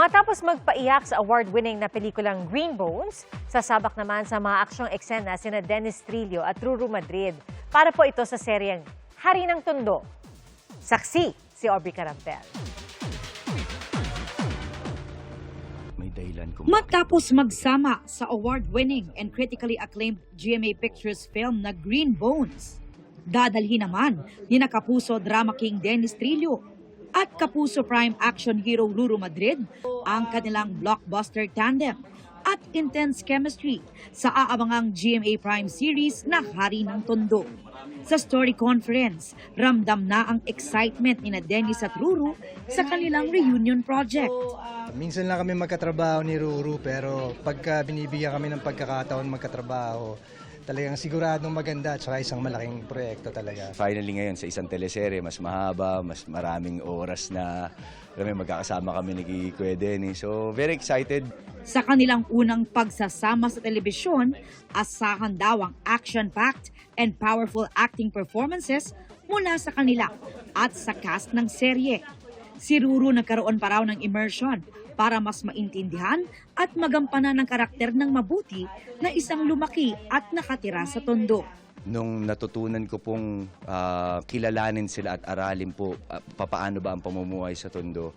Matapos magpaiyak sa award-winning na pelikulang Green Bones, sasabak naman sa mga aksyong eksena sina Dennis Trillo at Ruru Madrid para po ito sa seryeng Hari ng Tondo. Saksi si Aubrey Carampel. Matapos magsama sa award-winning and critically acclaimed GMA Pictures film na Green Bones, dadalhin naman ni na Kapuso Drama King Dennis Trillo at Kapuso Prime action hero Ruru Madrid ang kanilang blockbuster tandem at intense chemistry sa aabangang GMA Prime series na Hari ng Tondo. Sa story conference, ramdam na ang excitement ni na Dennis at Ruru sa kanilang reunion project. Minsan lang kami magkatrabaho ni Ruru, pero pagka binibigyan kami ng pagkakataon magkatrabaho, talagang siguradong maganda at saka isang malaking proyekto talaga. Finally ngayon sa isang teleserye, mas mahaba, mas maraming oras na magkakasama kami ni Kuya Denny. So very excited. Sa kanilang unang pagsasama sa telebisyon, asahan daw ang action-packed and powerful acting performances mula sa kanila at sa cast ng serye. Si Ruru nagkaroon pa raw ng immersion para mas maintindihan at magampanan ng karakter ng mabuti na isang lumaki at nakatira sa Tondo. Nung natutunan ko pong kilalanin sila at aralin po papaano ba ang pamumuhay sa Tondo,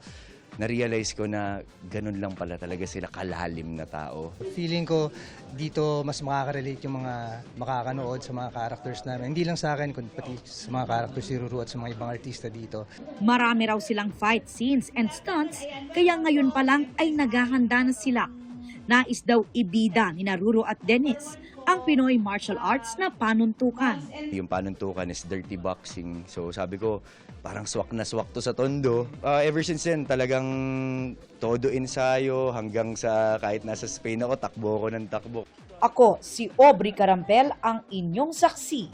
na-realize ko na ganun lang pala talaga sila kalalim na tao. Feeling ko dito mas makaka-relate yung mga makakanood sa mga characters namin. Hindi lang sa akin, kundi pati sa mga characters si Ruru at sa mga ibang artista dito. Marami raw silang fight scenes and stunts, kaya ngayon pa lang ay naghahanda na sila. Nais daw ibida ni Ruru at Dennis ang Pinoy martial arts na panuntukan. Yung panuntukan is dirty boxing. So sabi ko, parang swak na swak to sa Tondo. Ever since then, talagang todo ensayo hanggang sa kahit nasa Spain ako, takbo ko ng takbo. Ako, si Aubrey Carampel, ang inyong saksi.